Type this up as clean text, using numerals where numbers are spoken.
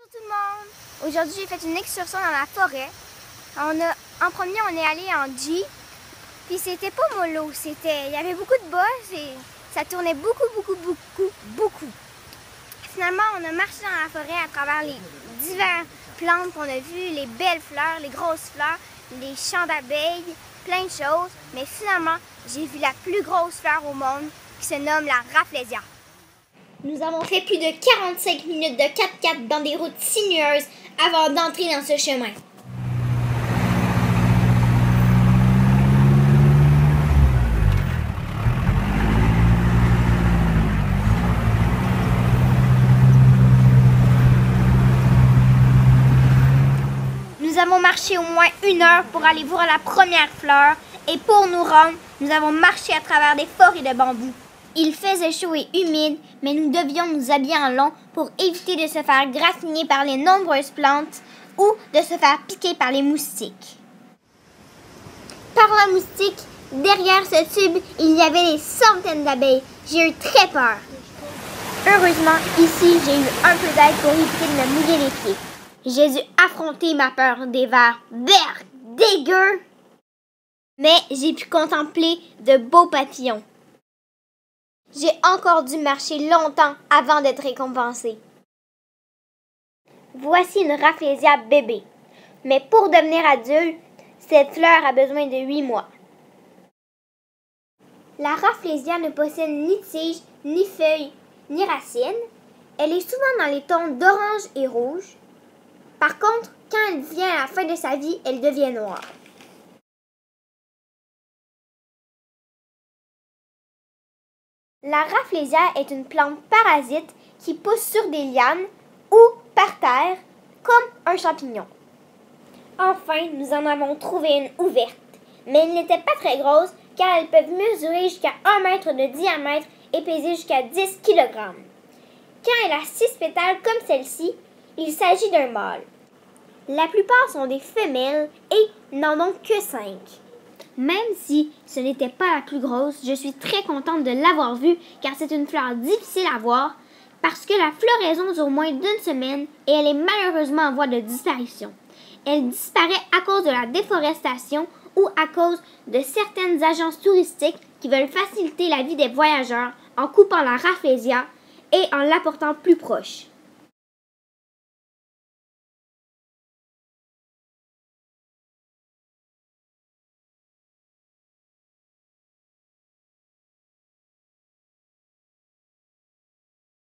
Bonjour tout le monde! Aujourd'hui, j'ai fait une excursion dans la forêt. En premier, on est allé en Jeep. Puis c'était pas mollo, il y avait beaucoup de bosses et ça tournait beaucoup. Finalement, on a marché dans la forêt à travers les diverses plantes qu'on a vues, les belles fleurs, les grosses fleurs, les champs d'abeilles, plein de choses. Mais finalement, j'ai vu la plus grosse fleur au monde qui se nomme la Rafflesia. Nous avons fait plus de 45 minutes de 4x4 dans des routes sinueuses avant d'entrer dans ce chemin. Nous avons marché au moins 1 heure pour aller voir la première fleur et pour nous rendre, nous avons marché à travers des forêts de bambous. Il faisait chaud et humide, mais nous devions nous habiller en long pour éviter de se faire graffiner par les nombreuses plantes ou de se faire piquer par les moustiques. Par la moustique, derrière ce tube, il y avait des centaines d'abeilles. J'ai eu très peur. Heureusement, ici, j'ai eu un peu d'aide pour éviter de me mouiller les pieds. J'ai dû affronter ma peur des vers verts dégueux, mais j'ai pu contempler de beaux papillons. J'ai encore dû marcher longtemps avant d'être récompensée. Voici une Rafflesia bébé. Mais pour devenir adulte, cette fleur a besoin de 8 mois. La Rafflesia ne possède ni tige, ni feuilles, ni racines. Elle est souvent dans les tons d'orange et rouge. Par contre, quand elle vient à la fin de sa vie, elle devient noire. La Rafflesia est une plante parasite qui pousse sur des lianes ou par terre, comme un champignon. Enfin, nous en avons trouvé une ouverte, mais elle n'était pas très grosse car elles peuvent mesurer jusqu'à 1 mètre de diamètre et peser jusqu'à 10 kg. Quand elle a 6 pétales comme celle-ci, il s'agit d'un mâle. La plupart sont des femelles et n'en ont que 5. Même si ce n'était pas la plus grosse, je suis très contente de l'avoir vue car c'est une fleur difficile à voir parce que la floraison dure moins d'1 semaine et elle est malheureusement en voie de disparition. Elle disparaît à cause de la déforestation ou à cause de certaines agences touristiques qui veulent faciliter la vie des voyageurs en coupant la Rafflesia et en l'apportant plus proche.